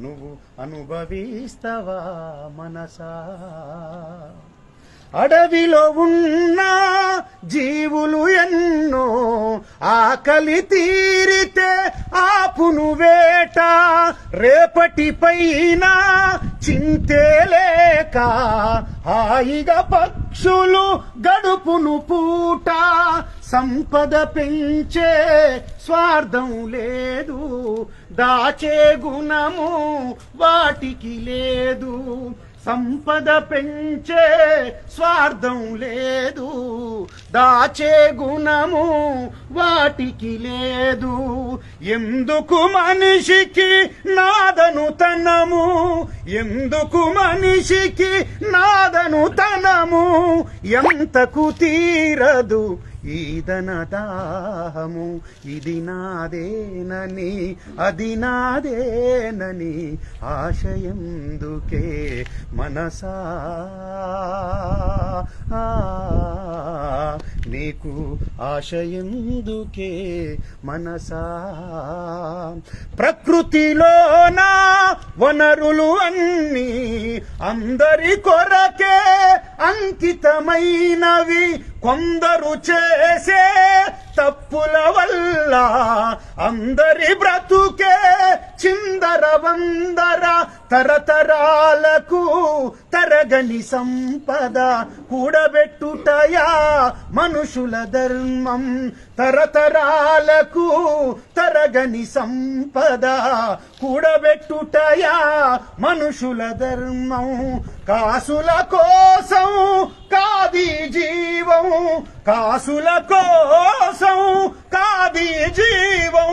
నువ్వు అనుభవిస్తావా మనసా? అడవిలో ఉన్న జీవులు ఎన్నో ఆకలి తీరితే ఆపును వేట, రేపటి పైన చింతే లేక హాయిగా పక్షులు గడుపును పూట. సంపద పెంచే స్వార్థం లేదు, దాచే గుణము వాటికి లేదు. సంపద పెంచే స్వార్థం లేదు, దాచే గుణము వాటికి లేదు. ఎందుకు మనిషికి నాదనుతనము, ఎందుకు మనిషికి నాదనుతనము? ఎంతకు తీరదు ఈదన దాహము. ఇది నాదేనని అది నాదేనని ఆశయందుకే మనసా నీకు ఆశయందుకే మనసా? ప్రకృతిలోన వనరులు అన్నీ అందరి కొరకే అంకితమైనవి. కొందరు చేసే తప్పుల వల్ల అందరి బ్రతుకే చిందర వందర. తరతరాలకు తరగని సంపద కూడబెట్టుటయా మనుషుల ధర్మం. తరతరాలకు తరగని సంపద కూడబెట్టుటయా మనుషుల ధర్మం. కాసుల కోసం కాది జీవం, కాసుల కోసం కాది జీవం.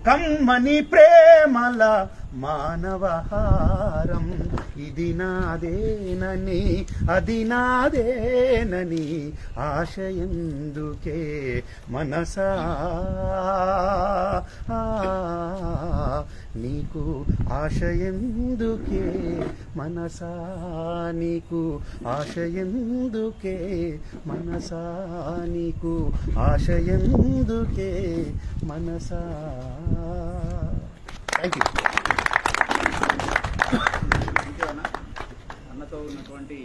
కమ్మని ప్రేమల మానవహారం. ఇది నాదేనని అది నాదేనని ఆశయందుకే మనసా నీకు ఆశయందుకే మనసా? నీకు ఆశయందుకే మనసా? నీకు ఆశయందుకే మనసా? Thank you. అన్నతో ఉన్నటువంటి